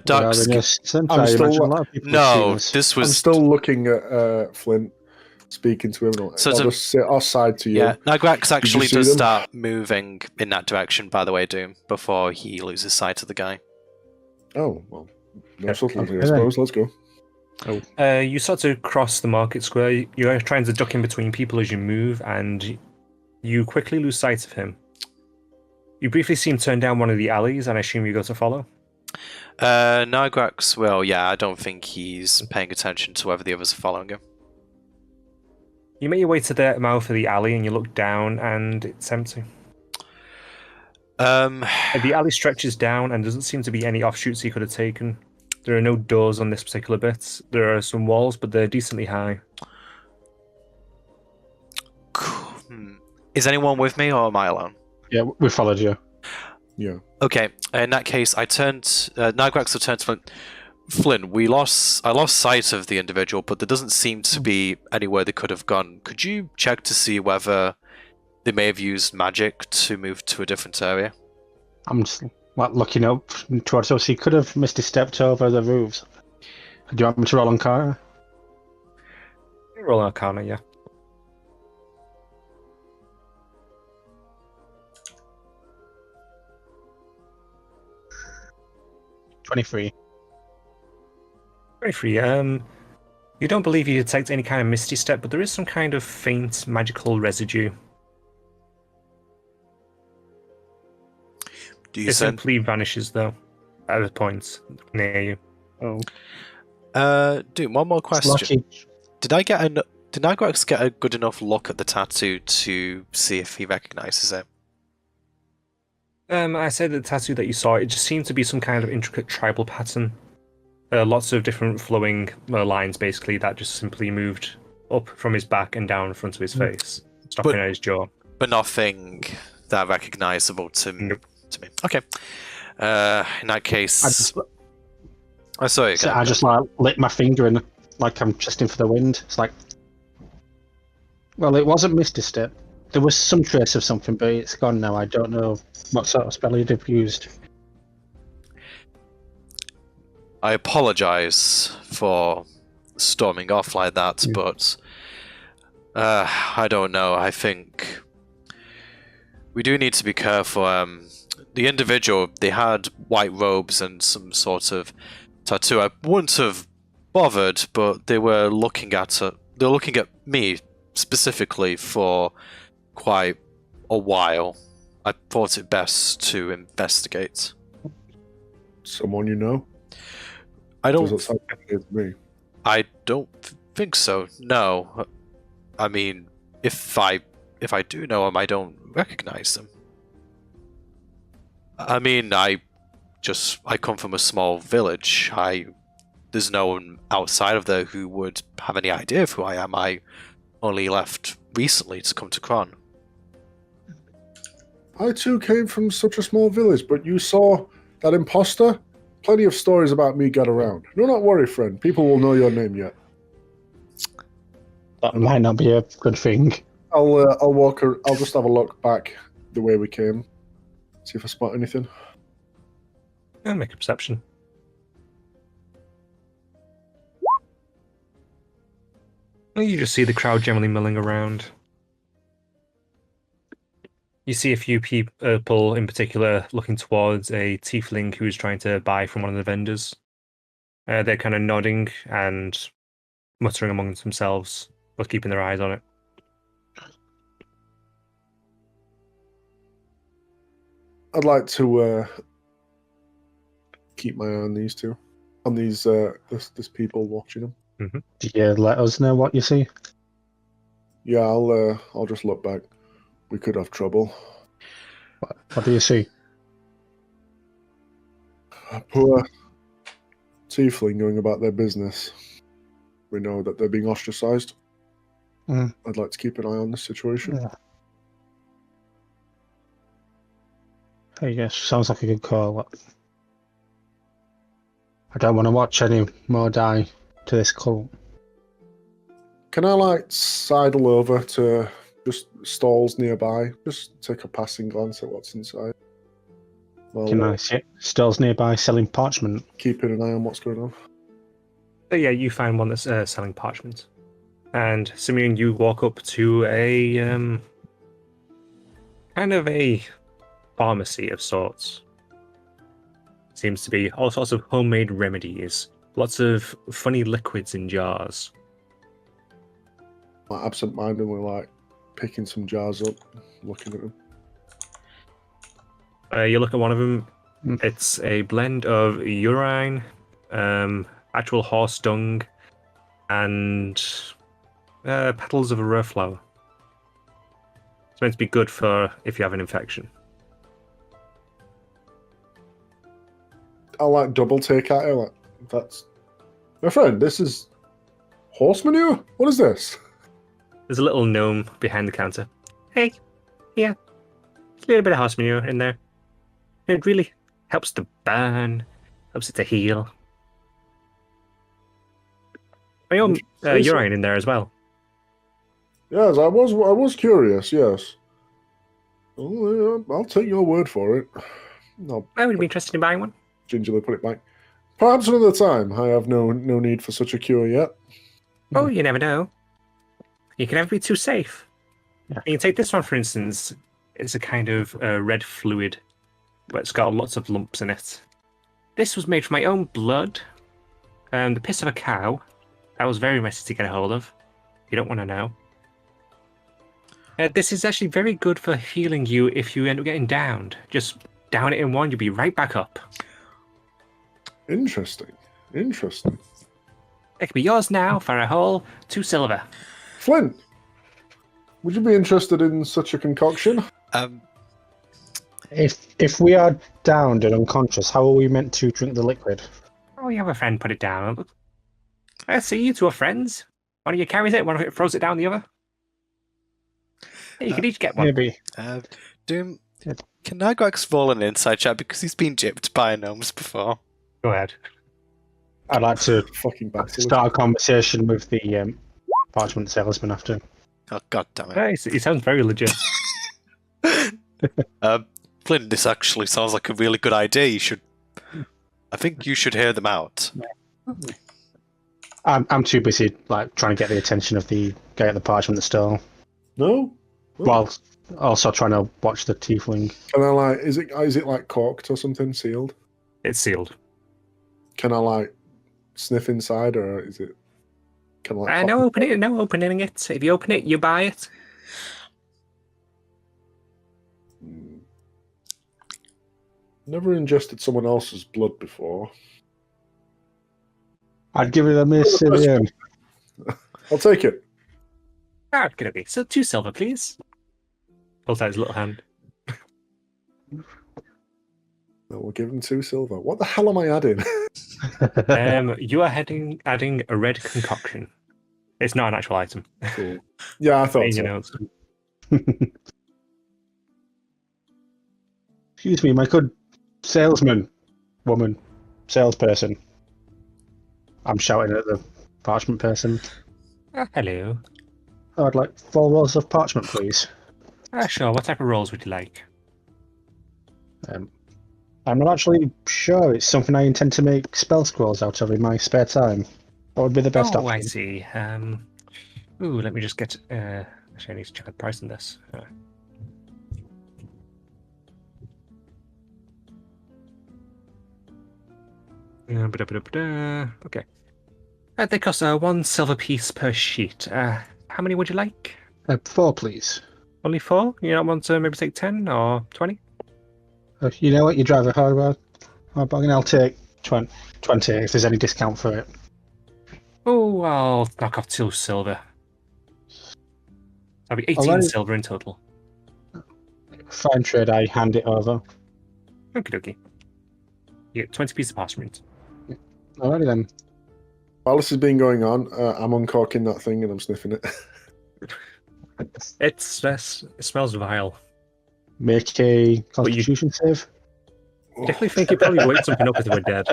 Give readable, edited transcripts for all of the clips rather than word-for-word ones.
Ducks. I'm still looking at Flint, speaking to him. So I'll just sit outside to you. Yeah, Nagrax actually does them? start moving in that direction, by the way, Doom, before he loses sight of the guy. Oh, well, no subtlety, I suppose. Let's go. You start to cross the market square. You're trying to duck in between people as you move, and you quickly lose sight of him. You briefly see him turn down one of the alleys, and I assume you go to follow? Nagrax, well, yeah, I don't think he's paying attention to whether the others are following him. You make your way to the mouth of the alley, and you look down, and it's empty. The alley stretches down, and doesn't seem to be any offshoots he could have taken. There are no doors on this particular bit. There are some walls, but they're decently high. Is anyone with me, or am I alone? Yeah, we followed you. Yeah. Okay, in that case, Nagrax will turn to Flint. Flynn, I lost sight of the individual, but there doesn't seem to be anywhere they could have gone. Could you check to see whether they may have used magic to move to a different area? I'm just looking up towards us. He could have misstepped over the roofs. Do you want me to roll on Arcana? Roll on Arcana, yeah. $23. 23. You don't believe you detect any kind of misty step, but there is some kind of faint magical residue. It simply vanishes, though, at a point near you. Oh. Dude, one more question. Did Nagrax get a good enough look at the tattoo to see if he recognizes it? I said the tattoo that you saw, it just seemed to be some kind of intricate tribal pattern. Lots of different flowing lines, basically, that just simply moved up from his back and down in front of his face, stopping at his jaw. But nothing that recognizable to me. Okay. In that case... I saw it. I just lit my finger and like I'm just in for the wind. It's like... Well, it wasn't Misty Step. There was some trace of something, but it's gone now. I don't know what sort of spell he'd have used. I apologize for storming off like that, but I don't know. I think we do need to be careful. The individual, they had white robes and some sort of tattoo. I wouldn't have bothered, but they were looking at it. They were looking at me specifically for quite a while. I thought it best to investigate. Someone you know? I don't. Does it sound like it's me? I don't think so. No, I mean, if I do know him, I don't recognize them. I mean, I come from a small village. There's no one outside of there who would have any idea of who I am. I only left recently to come to Kron. I too came from such a small village, but you saw that imposter? Plenty of stories about me get around. Do not worry, friend. People will know your name yet. That might not be a good thing. I'll walk. I'll just have a look back the way we came. See if I spot anything. Yeah, make a perception. Well, you just see the crowd generally milling around. You see a few people in particular looking towards a tiefling who is trying to buy from one of the vendors. They're kind of nodding and muttering amongst themselves, but keeping their eyes on it. I'd like to keep my eye on these two, on these this people watching them. Mm-hmm. Do you let us know what you see? Yeah, I'll just look back. We could have trouble. What do you see? A poor tiefling going about their business. We know that they're being ostracized. I'd like to keep an eye on this situation. Yeah. Hey, yes, sounds like a good call. I don't want to watch any more die to this cult. Can I sidle over to just stalls nearby? Just take a passing glance at what's inside. Well, Can I see stalls nearby selling parchment? keeping an eye on what's going on. But yeah, you find one that's selling parchment. And Simeon, you walk up to a kind of a pharmacy of sorts. Seems to be all sorts of homemade remedies, lots of funny liquids in jars. Like, absent-mindedly, like picking some jars up, looking at them. You look at one of them. Mm. It's a blend of urine, actual horse dung, and petals of a rare flower. It's meant to be good for if you have an infection. I'll like double take at it. Like, that's my friend. This is horse manure. What is this? There's a little gnome behind the counter. Hey, yeah, a little bit of horse manure in there. It really helps to burn, helps it to heal. My own urine in there as well. Yes, I was curious. Yes. Oh, yeah, I'll take your word for it. No, I would be interested in buying one. gingerly put it back. Perhaps another time. I have no need for such a cure yet. Oh, you never know. You can never be too safe. Yeah. You can take this one, for instance. It's a kind of red fluid, but it's got lots of lumps in it. This was made from my own blood. The piss of a cow. That was very messy to get a hold of. You don't want to know. This is actually very good for healing you if you end up getting downed. Just down it in one, you'll be right back up. Interesting. Interesting. It can be yours now for a whole 2 silver. Flint, would you be interested in such a concoction? If we are downed and unconscious, how are we meant to drink the liquid? Oh, you have a friend put it down. I see you two are friends. One of you carries it, one of you throws it down the other. Yeah, you could each get one. Maybe. Doom, can Nagox roll an inside chat because he's been gypped by gnomes before? Go ahead. I'd like to Fucking bastard. start a conversation with the parchment salesman after. Oh, god damn it. Nice. He sounds very legit. Flynn, this actually sounds like a really good idea. I think you should hear them out. I'm too busy like trying to get the attention of the guy at the parchment store, No? while also trying to watch the tiefling. Can I like? Is it like corked or something? Sealed? It's sealed. Can I like sniff inside, or is it? Can I like? No opening it. If you open it, you buy it. Never ingested someone else's blood before. I'd give it a miss in the end. I'll take it. Ah, okay. So 2 silver, please. Pulls out his little hand. No, we'll give him 2 silver. What the hell am I adding? You are adding a red concoction. It's not an actual item. Cool. Yeah, I thought In so. your notes. Excuse me, my good salesperson. I'm shouting at the parchment person. Hello. Oh, I'd like 4 rolls of parchment, please. Sure. What type of rolls would you like? I'm not actually sure. It's something I intend to make spell scrolls out of in my spare time. What would be the best option? I see. Let me just get. Actually, I need to check the price on this. Okay. They cost 1 silver piece per sheet. How many would you like? 4, please. Only 4? You don't want to maybe take 10 or 20? You know what? You drive a hard bargain. I'll take 20 if there's any discount for it. Oh, I'll knock off 2 silver. That'll be 18 silver in total. Fine trade, I hand it over. Okie dokie. You get 20 pieces of parchment. Alrighty then. While this has been going on, I'm uncorking that thing and I'm sniffing it. It smells vile. Make a constitution save. Definitely think you probably wake something up if they were dead.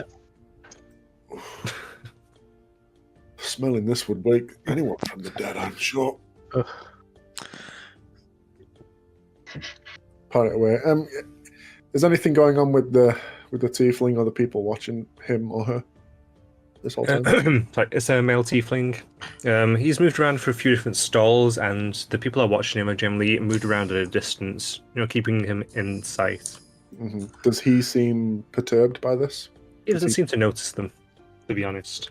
Smelling this would wake anyone from the dead, I'm sure. Pat it away. Is anything going on with the tiefling or the people watching him or her this whole time? Sorry, it's a male tiefling. He's moved around for a few different stalls, and the people are watching him are generally moved around at a distance, keeping him in sight. Mm-hmm. Does he seem perturbed by this? He doesn't seem to notice them, to be honest.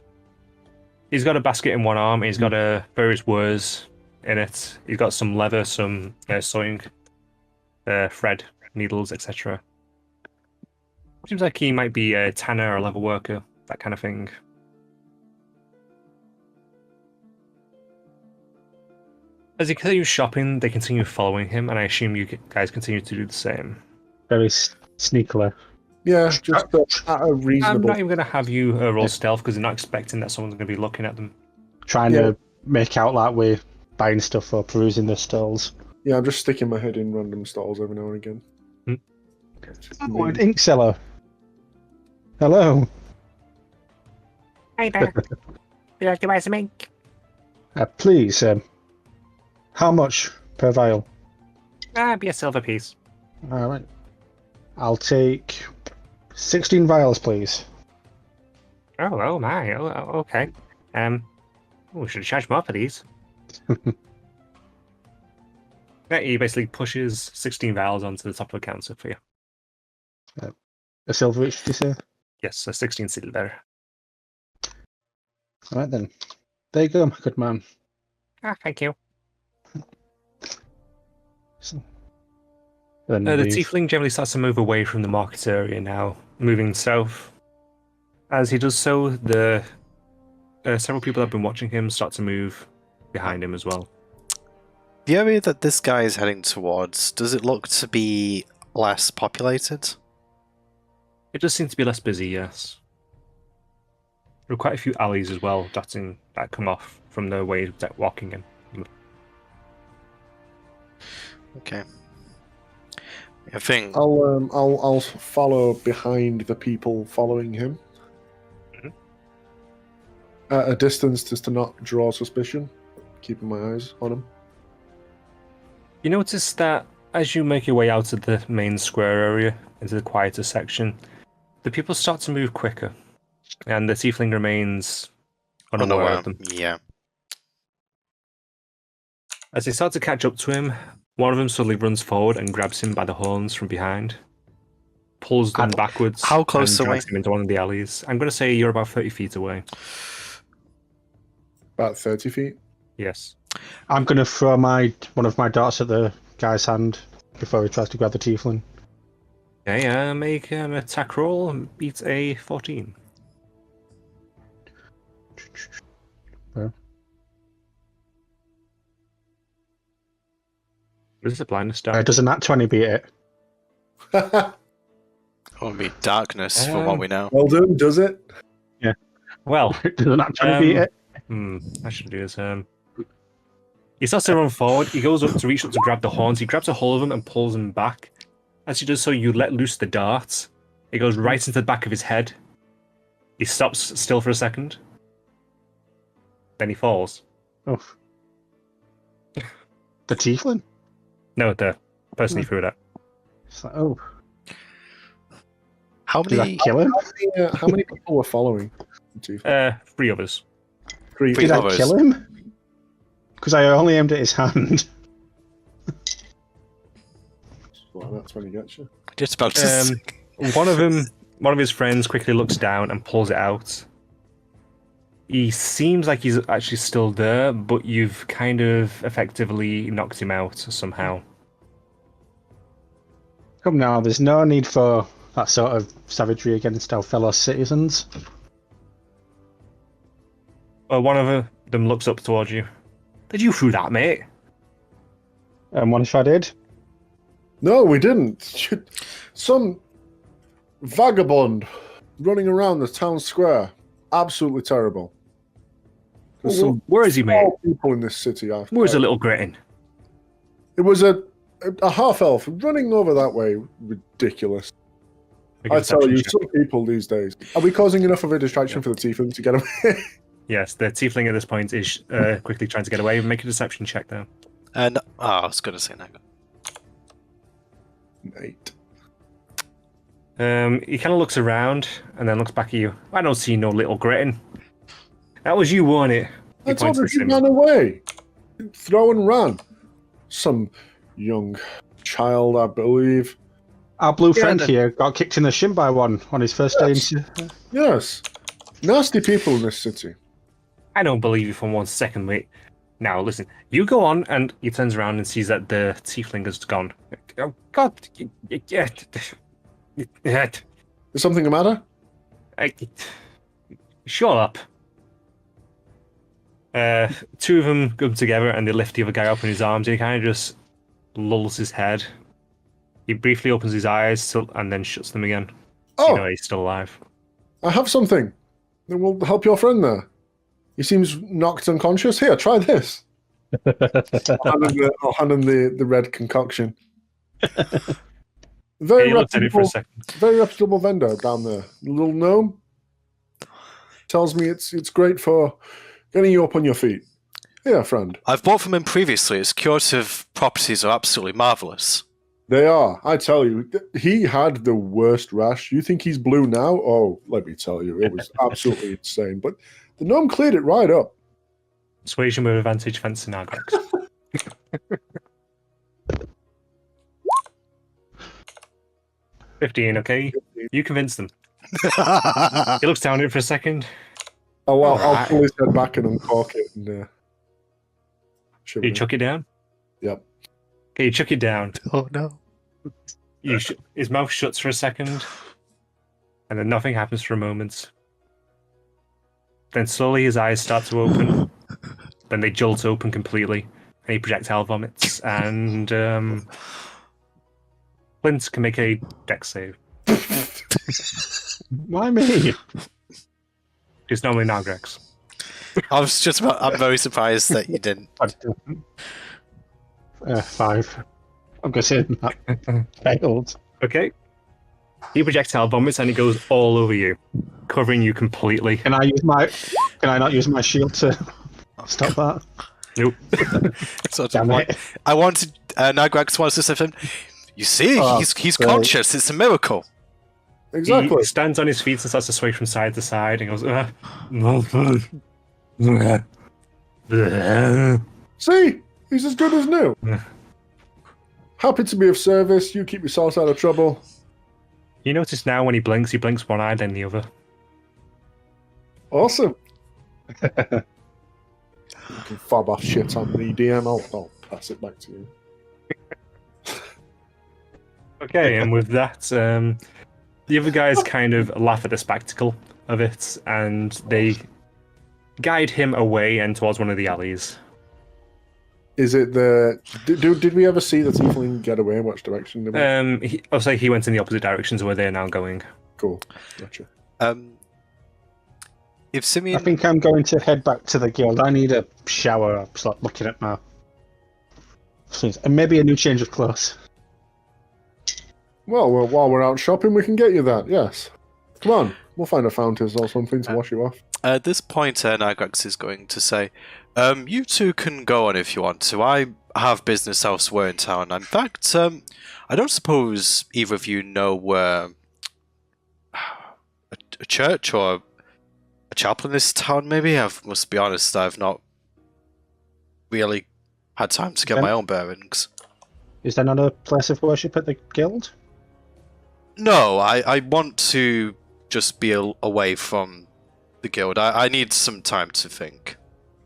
He's got a basket in one arm, and he's got various wares in it. He's got some leather, some sewing, thread, needles, etc. Seems like he might be a tanner or a leather worker, that kind of thing. As he continues shopping, they continue following him, and I assume you guys continue to do the same. Very sneakily. Yeah, just at a reasonable... I'm not even going to have you roll stealth, because they're not expecting that someone's going to be looking at them. Trying to make out like we're buying stuff or perusing the stalls. Yeah, I'm just sticking my head in random stalls every now and again. Oh, an ink seller. Hello. Hi there. Would you like to buy some ink? Please, how much per vial? Be a silver piece. All right. I'll take 16 vials, please. Oh my. Oh, okay. We should charge more for these. Yeah, he basically pushes 16 vials onto the top of the counter for you. A silver each, did you say? Yes, a 16 silver. All right then. There you go, my good man. Thank you. Then The tiefling generally starts to move away from the market area now, moving south. As he does so, the several people that have been watching him start to move behind him as well. The area that this guy is heading towards, does it look to be less populated? It does seem to be less busy, yes. There are quite a few alleys as well that come off from the way that walking in. Okay. I think I'll follow behind the people following him. At a distance, just to not draw suspicion, keeping my eyes on him. You notice that as you make your way out of the main square area into the quieter section, the people start to move quicker, and the tiefling remains unaware of them. Yeah. As they start to catch up to him, one of them suddenly runs forward and grabs him by the horns from behind, pulls them backwards, how close and away? drags him into one of the alleys. I'm going to say you're about 30 feet away. About 30 feet. Yes. I'm going to throw one of my darts at the guy's hand before he tries to grab the tiefling. Okay, make an attack roll and beat a 14. Yeah. This is a blindness die. Does a nat 20 beat it? It won't be darkness for what we know. Well done, does it? Well, Does a nat 20 beat it? I should do this. He starts to run forward. He goes up to reach up to grab the horns. He grabs a hold of him and pulls him back. As he does so, you let loose the dart. It goes right into the back of his head. He stops still for a second. Then he falls. Oh. The tiefling? No, the person he threw it at. It's like, oh. How Did many? I kill him? How many people were following? Three others. Three. Did I kill him? Because I only aimed at his hand. Well, that's when he gets you. Just about to say. One of his friends quickly looks down and pulls it out. He seems like he's actually still there, but you've kind of effectively knocked him out somehow. Come now, there's no need for that sort of savagery against our fellow citizens. One of them looks up towards you. Did you throw that, mate? And what if I did? No, we didn't. Some vagabond running around the town square. Absolutely terrible. There's some Where is he, mate? foul people in this city. Where's the little gritting? It was a half elf running over that way. Ridiculous. I tell you, some people these days. Are we causing enough of a distraction for the tiefling to get away? Yes, the tiefling at this point is quickly trying to get away. Make a deception check, though. And I was going to say no. 8. He kind of looks around and then looks back at you. I don't see no little Gretton. That was you, wasn't it? He I told points her to she Simmy. ran away. Throw and ran. Some young child, I believe. Our blue Yeah, friend the- here got kicked in the shin by one on his first day in. Yes. Nasty people in this city. I don't believe you for 1 second, mate. Now, listen. You go on, and he turns around and sees that the tiefling has gone. Oh, God. Yeah. Is something the matter? Shut up. Two of them come together and they lift the other guy up in his arms and he kind of just lulls his head. He briefly opens his eyes and then shuts them again. So you know he's still alive. I have something that will help your friend there. He seems knocked unconscious. Here, try this. I'll hand him the red concoction. Very He looked at it for a reputable, second. very reputable vendor down there. The little gnome tells me it's great for getting you up on your feet. Here, friend. I've bought from him previously. His curative properties are absolutely marvelous. They are. I tell you, he had the worst rash. You think he's blue now? Oh, let me tell you, it was absolutely insane. But the gnome cleared it right up. Persuasion with advantage, fence and Argox. 15, okay? You convince them. He looks down at it for a second. Oh, well, I'll Alright. pull his head back and uncork it. And, shiver You him. chuck it down? Yep. Okay, you chuck it down. Oh no. His mouth shuts for a second, and then nothing happens for a moment. Then slowly his eyes start to open. Then they jolt open completely, and he projectile vomits. And Clint can make a dex save. Why me? It's normally Nargrex. I'm very surprised that you didn't. 5. I'm going to say that failed. Okay. He projectile vomits and he goes all over you, covering you completely. Can I not use my shield to stop that? Nope. Sort Damn of it. I wanted Nagrax wants to say to him, you see, Oh, he's great. conscious. It's a miracle. Exactly. He stands on his feet and starts to sway from side to side and goes, See? He's as good as new. Happy to be of service. You keep yourself out of trouble. You notice now when he blinks one eye, then the other. Awesome. You can fob off shit on me, DM. I'll pass it back to you. Okay, and with that, the other guys kind of laugh at the spectacle of it, and they guide him away and towards one of the alleys. Is it the... Did we ever see the tiefling get away in which direction? I'll say he went in the opposite direction to where they're now going. Cool. Gotcha. If I Simeon, think I'm going to head back to the guild. I need a shower. I'm just like looking at my things. And maybe a new change of clothes. Well, while we're out shopping, we can get you that, yes. Come on. We'll find a fountain or something to wash you off. at this point, Nagrax is going to say, you two can go on if you want to. I have business elsewhere in town. In fact, I don't suppose either of you know where a church or a chapel in this town, maybe? I must be honest, I've not really had time to get my own bearings. Is there not a place of worship at the guild? No, I want to just be away from the guild. I need some time to think.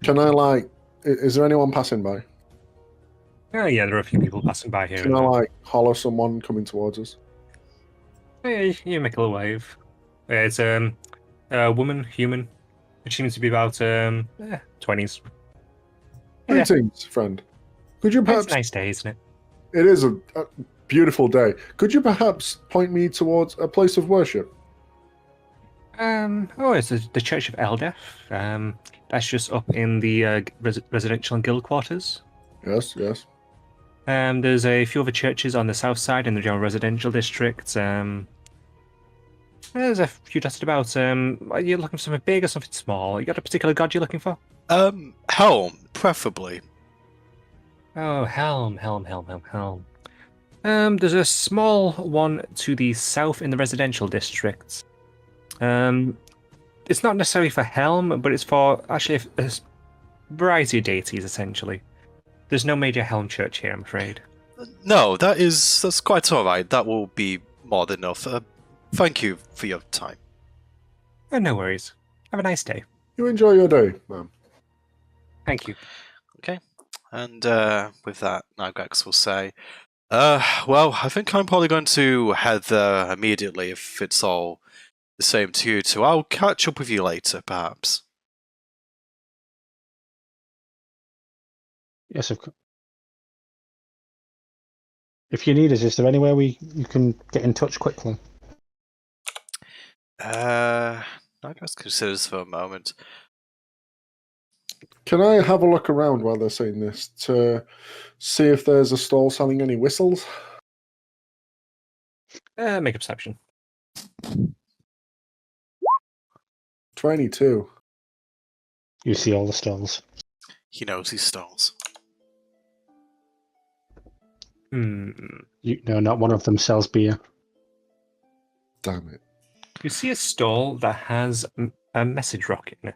Can I, is there anyone passing by? Yeah, there are a few people passing by here. Can I, holler someone coming towards us? Yeah, you make a little wave. It's a woman, human. It seems to be about 20s. Yeah. Greetings, friend. Could you It's perhaps... a nice day, isn't it? It is a beautiful day. Could you perhaps point me towards a place of worship? It's the Church of Eldef. That's just up in the residential and guild quarters. Yes, yes. There's a few other churches on the south side in the general residential district. There's a few dotted about. Are you looking for something big or something small? You got a particular god you're looking for? Helm, preferably. Oh, Helm. There's a small one to the south in the residential district. It's not necessarily for Helm, but it's for actually a variety of deities, essentially. There's no major Helm church here, I'm afraid. No, that's quite alright. That will be more than enough. Thank you for your time. No worries. Have a nice day. You enjoy your day, man. Thank you. Okay. And with that, Nagax will say, well, I think I'm probably going to head there immediately if it's all the same to you two. I'll catch up with you later, perhaps. Yes, of course. If you need us, is there anywhere you can get in touch quickly? Nagax considers for a moment. Can I have a look around while they're saying this to see if there's a stall selling any whistles? Make a perception. 22. You see all the stalls. He knows his stalls. No, not one of them sells beer. Damn it. You see a stall that has a message rock in it.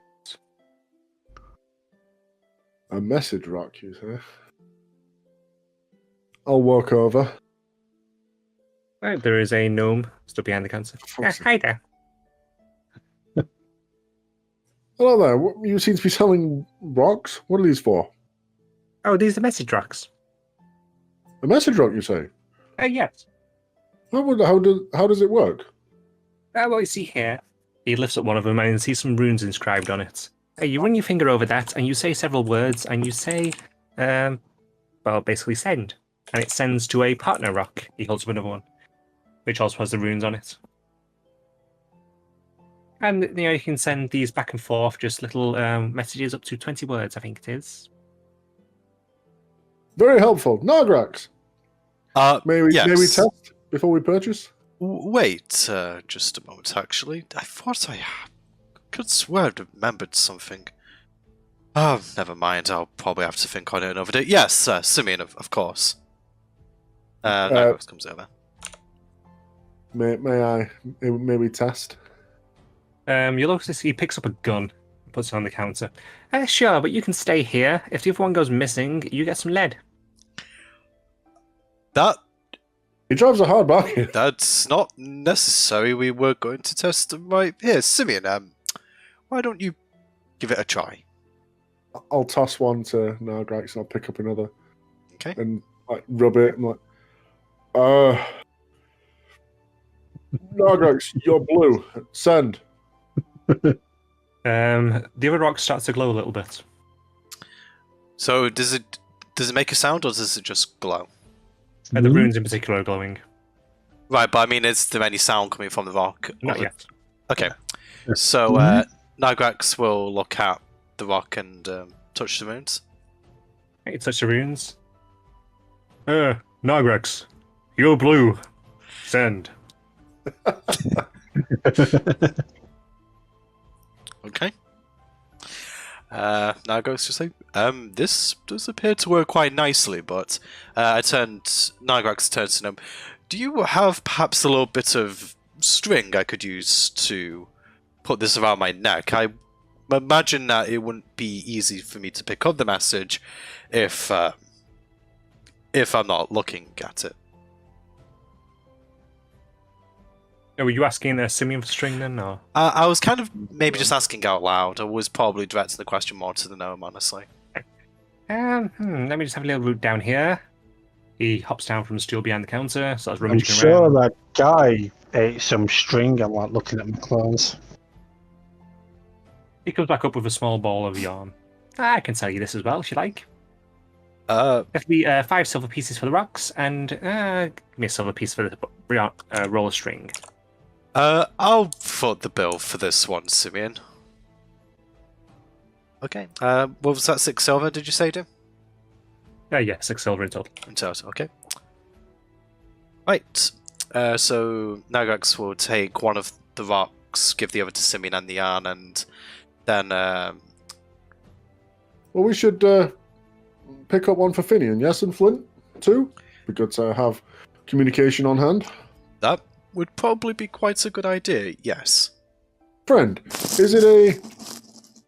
A message rock, you say? I'll walk over. Right, there is a gnome stood behind the counter. Hi there. Hello there. You seem to be selling rocks. What are these for? Oh, these are message rocks. A message rock, you say? Yes. How does it work? Well, you see here. He lifts up one of them and sees some runes inscribed on it. You run your finger over that and you say several words and you say, well, basically send. And it sends to a partner rock. He holds up another one, which also has the runes on it. And, you can send these back and forth, just little messages up to 20 words, I think it is. Very helpful. Nagrax. May we test before we purchase? Wait, just a moment, actually. I thought I could swear I remembered something. Oh, never mind. I'll probably have to think on it another day. Yes, Simeon, of course. Nagrax comes over. May we test? You look to see he picks up a gun and puts it on the counter. Sure, but you can stay here. If the other one goes missing, you get some lead. He drives a hard bargain. That's not necessary. We were going to test them right here. Simeon, why don't you give it a try? I'll toss one to Nagrax and I'll pick up another. Okay. And rub it and Nagrax, you're blue. Send. The other rock starts to glow a little bit. So does it make a sound or does it just glow? The runes in particular are glowing. Right, but I mean, is there any sound coming from the rock? Not yet. Okay. So Nagrax will look at the rock and touch the runes. Hey, touch the runes. Nagrax, you're blue. Send. Okay. Nagrax just say, this does appear to work quite nicely, but Nagrax turns to him. Do you have perhaps a little bit of string I could use to put this around my neck? I imagine that it wouldn't be easy for me to pick up the message if I'm not looking at it. Were you asking Simeon for string then, or? I was kind of maybe just asking out loud. I was probably directing the question more to the gnome, honestly. Let me just have a little route down here. He hops down from the stool behind the counter, starts I'm rummaging sure around. that guy ate some string. I'm looking at my clothes. He comes back up with a small ball of yarn. I can sell you this as well, if you like. It'll be 5 silver pieces for the rocks, and give me a silver piece for the roll of string. I'll foot the bill for this one, Simeon. Okay. What was that, 6 silver, did you say, Dim? Yeah, 6 silver in total. In total, okay. Right. So Nagrax will take one of the rocks, give the other to Simeon and the yarn, and then... Well, we should pick up one for Finian, yes, and Flint, too? Be good to communication on hand? That would probably be quite a good idea, yes. Friend, is it a...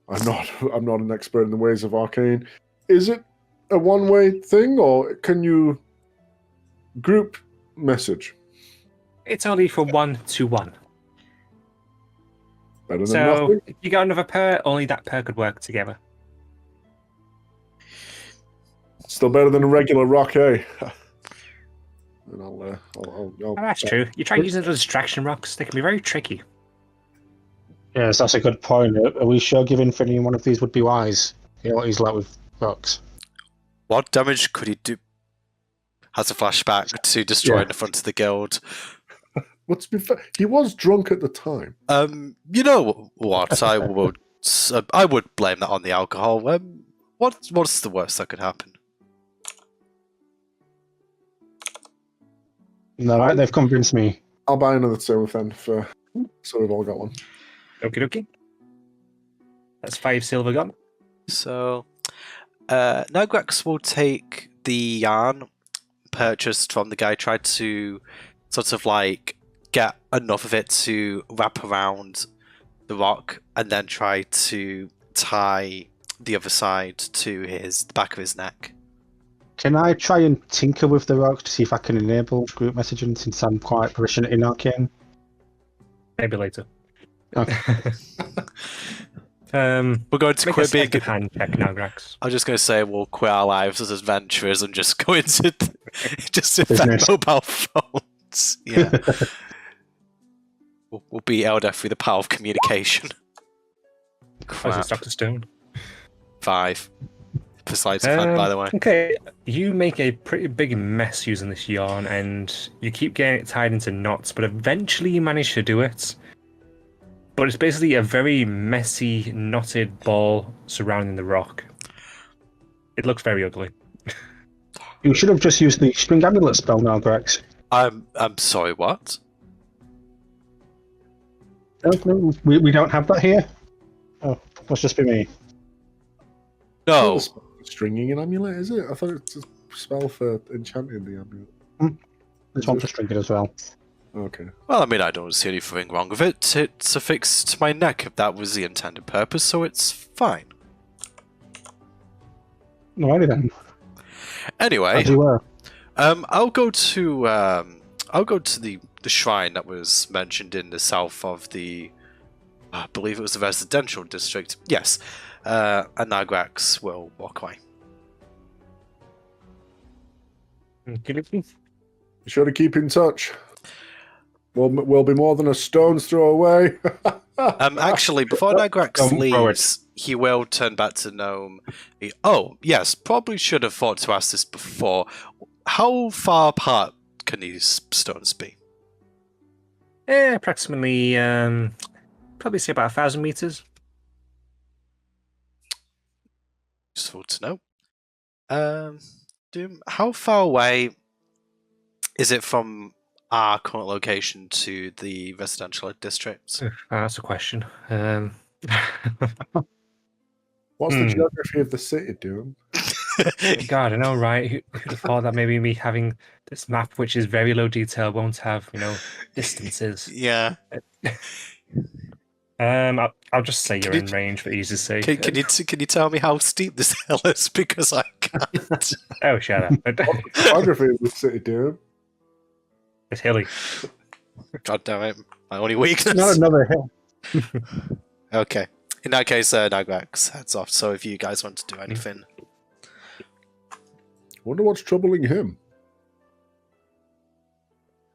I'm not an expert in the ways of Arcane. Is it a one-way thing, or can you group message? It's only from 1 to 1. Better than So nothing. if you got another pair, only that pair could work together. Still better than a regular rock, eh? And I'll Oh, that's true. You try using those distraction rocks, they can be very tricky. Yes, that's a good point. Are we sure giving Finny one of these would be wise? You know what he's like with rocks. What damage could he do? Has a flashback to destroying the front of the guild. What's been he was drunk at the time. You know what? I would blame that on the alcohol. What's the worst that could happen? No, right, they've convinced me. I'll buy another two then, so we've all got one. Okie dokie. That's 5 silver gone. So, Nagrax will take the yarn purchased from the guy. Tried to sort of like get enough of it to wrap around the rock, and then try to tie the other side to the back of his neck. Can I try and tinker with the rock to see if I can enable group messaging since I'm quite proficient in Arcane? Maybe later. Okay. We're going to Make quit a being. second hand check now, Grax. I'm just going to say we'll quit our lives as adventurers and just go into just Business. invent mobile phones. Yeah, we'll be Elder through the power of communication. How's this, Crap. Dr. Stone? 5. For sleight of hand, by the way. Okay, you make a pretty big mess using this yarn, and you keep getting it tied into knots, but eventually you manage to do it. But it's basically a very messy, knotted ball surrounding the rock. It looks very ugly. You should have just used the string amulet spell now, Grex. I'm sorry. What? No, we don't have that here. Oh, must just be me. No. It's not a stringing an amulet, is it? I thought it's a spell for enchanting the amulet. There's one for stringing as well. Okay. Well, I mean, I don't see anything wrong with it. It's affixed to my neck if that was the intended purpose, so it's fine. Alrighty then. Anyway, As you were. I'll go to the shrine that was mentioned in the south of the, I believe it was the residential district. Yes, and Nagrax will walk away. Be sure to keep in touch. We'll be more than a stone's throw away. Actually, before Nagrax Don't throw leaves, he will turn back to Gnome. Oh, yes, probably should have thought to ask this before. How far apart can these stones be? Approximately, probably say about 1,000 meters. Useful to know. Doom, how far away is it from our current location to the residential district? That's a question. What's the geography of the city doing? God, I know, right? Who'd have thought that maybe me having this map, which is very low detail, won't have, distances. Yeah. I'll just say you're in range for easy's sake. Can you tell me how steep this hill is? Because I can't. Oh, shut up. What's the geography of the city doing? It's hilly. God damn it. My only weakness. Not another hill. Okay. In that case, Nagrax heads off. So if you guys want to do anything. Wonder what's troubling him.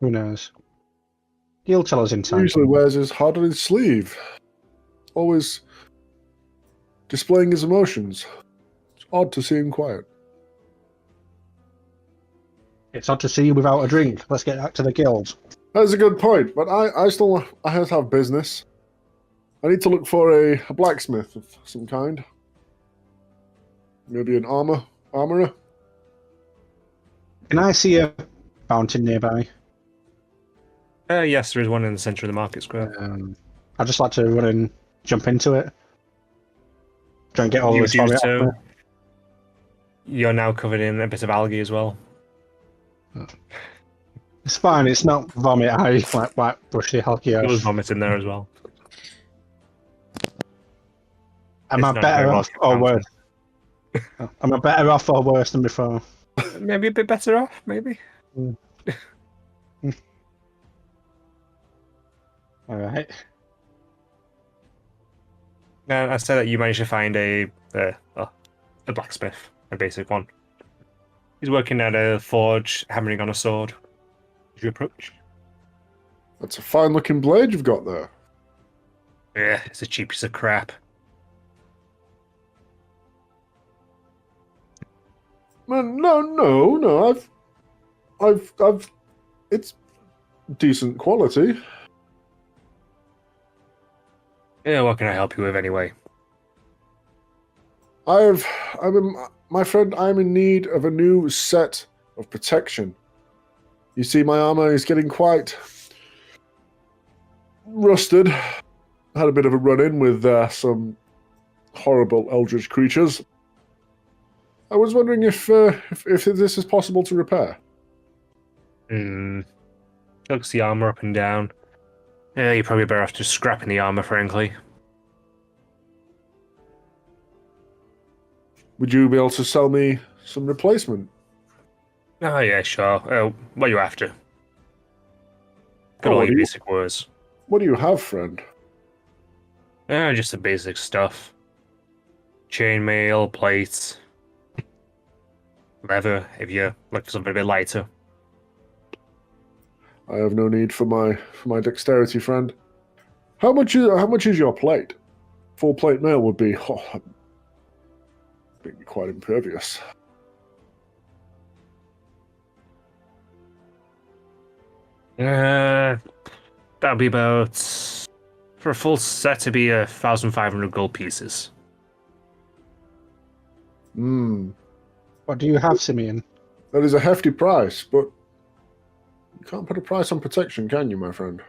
Who knows? He'll tell us in He time. usually wears his heart on his sleeve. Always displaying his emotions. It's odd to see him quiet. It's odd to see you without a drink. Let's get back to the guild. That's a good point, but I have to have business. I need to look for a blacksmith of some kind. Maybe an armorer. Can I see a fountain nearby? Yes, there is one in the centre of the market square. I'd just like to run and jump into it. Try and get all You this do far out so. there. You're now covered in a bit of algae as well. It's fine. It's not vomit. I like white brushy hulky There was off. vomit in there as well. Am I It's not better very off well or worse? Am I better off or worse than before? Maybe a bit better off, maybe. All right. I say that you managed to find a blacksmith, a basic one. He's working at a forge, hammering on a sword. As you approach. That's a fine-looking blade you've got there. Yeah, it's a cheap piece of crap. Man, no. I've. It's decent quality. Yeah, what can I help you with anyway? My friend, I'm in need of a new set of protection. You see, my armor is getting quite rusted. I had a bit of a run-in with some horrible eldritch creatures. I was wondering if this is possible to repair. Looks the armor up and down. Yeah, you're probably better off just scrapping the armor, frankly. Would you be able to sell me some replacement? Oh, yeah, sure. What are you after? Got all what your do you- basic words. What do you have, friend? Just the basic stuff. Chainmail, plates, leather, if you look for something a bit lighter. I have no need for my dexterity, friend. How much is your plate? Full plate mail would be quite impervious. That'd be about, for a full set, to be 1,500 gold pieces. What do you have, Simeon? That is a hefty price, but you can't put a price on protection, can you, my friend?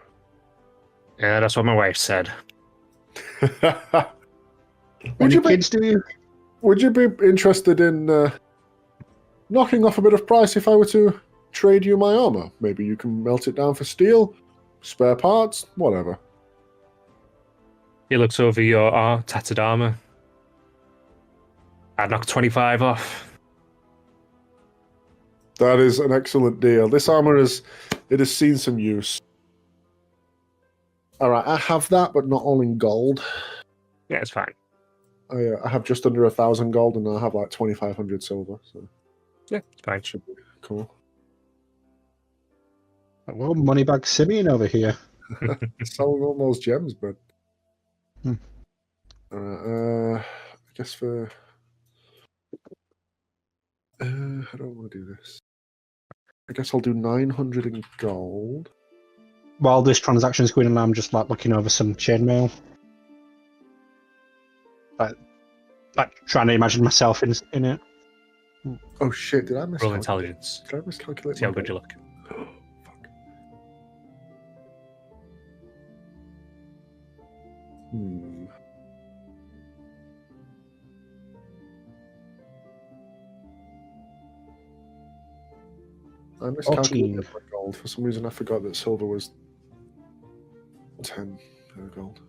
Yeah, that's what my wife said. Any kids, do you? Would you be interested in knocking off a bit of price if I were to trade you my armor? Maybe you can melt it down for steel, spare parts, whatever. He looks over your tattered armor. I'd knock 25 off. That is an excellent deal. This armor has seen some use. All right, I have that, but not all in gold. Yeah, it's fine. I have just under 1,000 gold, and I have like 2,500 silver. So Yeah, it's fine. that should be cool. Well, Moneybag Simeon over here. Selling all those gems, but Hmm. I guess for I don't want to do this. I guess I'll do 900 in gold. While this transaction is going on, I'm just like looking over some chainmail. Like trying to imagine myself in it. Oh shit! Did I Roll miscalculate? intelligence. Did I miscalculate? See how my good you gold? look. Fuck. I miscalculated my gold. For some reason, I forgot that silver was 10 gold.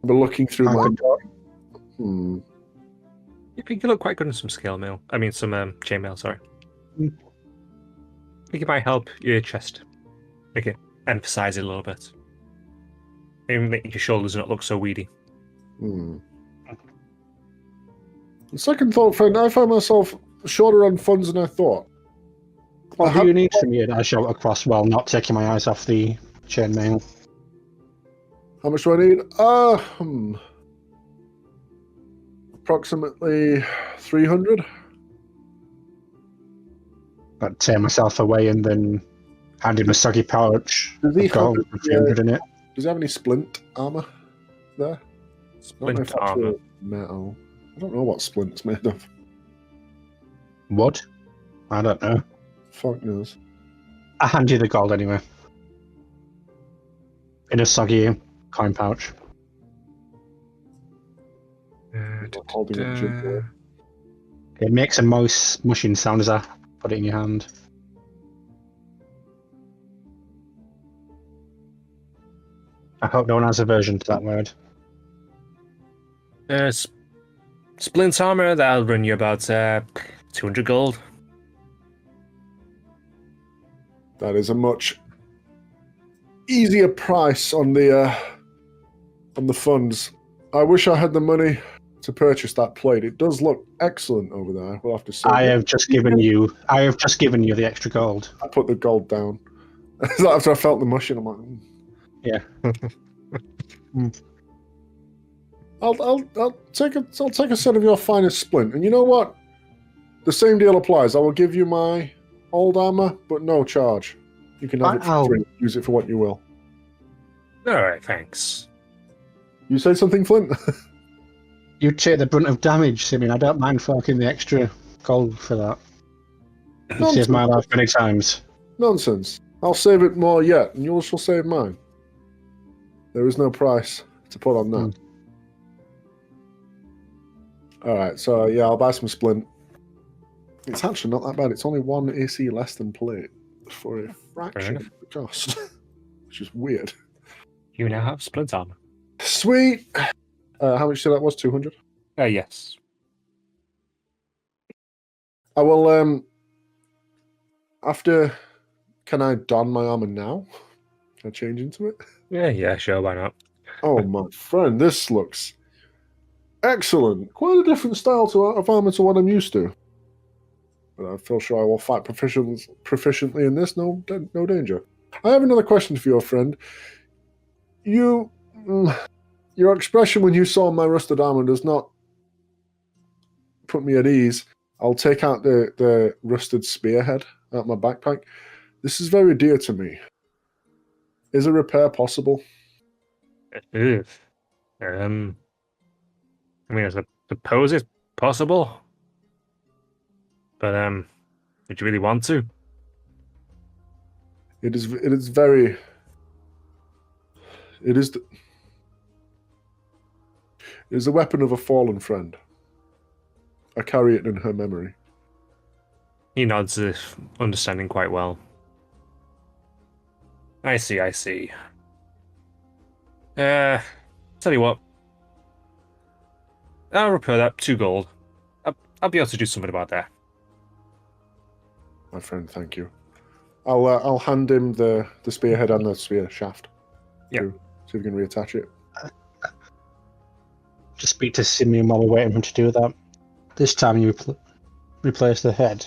But looking through my... You think you look quite good in some scale mail. I mean, some chainmail, sorry. I think it might help your chest. Make it emphasize it a little bit. Maybe make your shoulders not look so weedy. Second thought, friend, I find myself shorter on funds than I thought. What do you need from me? I shout across while not taking my eyes off the chainmail. How much do I need? Approximately 300. I'd tear myself away and then hand him a soggy pouch. Does he have Gold with 300 in it. Does he have any splint armor there? Splint Not my armor. metal. I don't know what splint's made of. Wood? I don't know. Fuck knows. I hand you the gold anyway. In a soggy coin pouch. Holding it gently. It makes a moist, mushing sound as I put it in your hand. I hope no one has aversion to that word. Splint armor, that'll run you about 200 gold. That is a much easier price on the funds. I wish I had the money to purchase that plate. It does look excellent over there. We'll have to see. I have just given you the extra gold. I put the gold down. After I felt the mushing, I'm like, Yeah. I'll take a set of your finest splint, and you know what? The same deal applies. I will give you my old armor, but no charge. You can have it for free. Use it for what you will. All right, thanks. You say something, Flint? You take the brunt of damage, Simeon. I don't mind forking the extra gold for that. It saves my life many times. Nonsense. I'll save it more yet, and you shall save mine. There is no price to put on that. Alright, so yeah, I'll buy some splint. It's actually not that bad. It's only 1 AC less than plate for a fraction of the cost, which is weird. You now have splint armor. Sweet! How much did that was? 200? Yes. I will, after... Can I don my armor now? Can I change into it? Yeah, sure, why not? Oh, my friend, this looks excellent. Quite a different style of armor to what I'm used to. But I feel sure I will fight proficiently in this. No danger. I have another question for your friend. Your expression when you saw my rusted armor does not put me at ease. I'll take out the rusted spearhead out of my backpack. This is very dear to me. Is a repair possible? I mean, I suppose it's possible. But, did you really want to? It is very... It is the weapon of a fallen friend. I carry it in her memory. He nods, understanding quite well. I see. Tell you what. I'll repair that. 2 gold. I'll be able to do something about that. My friend, thank you. I'll hand him the spearhead and the spear shaft. Yeah. See if we can reattach it. Just speak to Simeon while we're waiting for him to do that. This time you replace the head.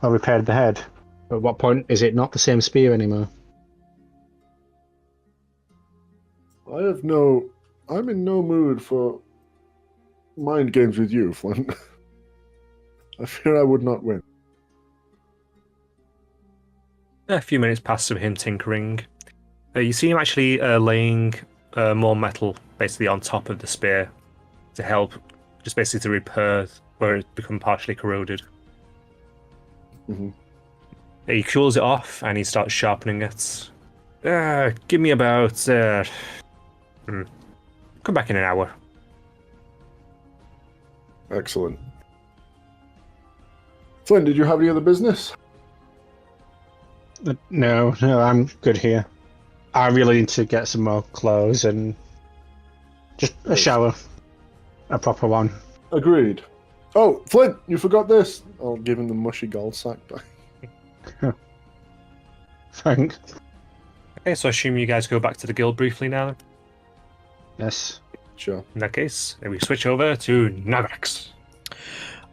Or repaired the head. At what point is it not the same spear anymore? I'm in no mood for mind games with you, Flint. I fear I would not win. A few minutes pass of him tinkering. You see him actually laying more metal basically on top of the spear to help, just basically to repair where it's become partially corroded. Mm-hmm. He cools it off and he starts sharpening it. Give me about... come back in an hour. Excellent. Flynn, did you have any other business? No, I'm good here. I really need to get some more clothes and just a shower. A proper one. Agreed. Oh, Flint, you forgot this. I'll give him the mushy gold sack back. Thanks. Okay, so I assume you guys go back to the guild briefly now. Yes. Sure. In that case, we switch over to Nagax.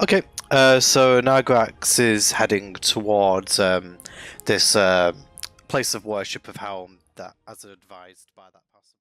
Okay, so Nagrax is heading towards this place of worship of Helm that, as advised by that person.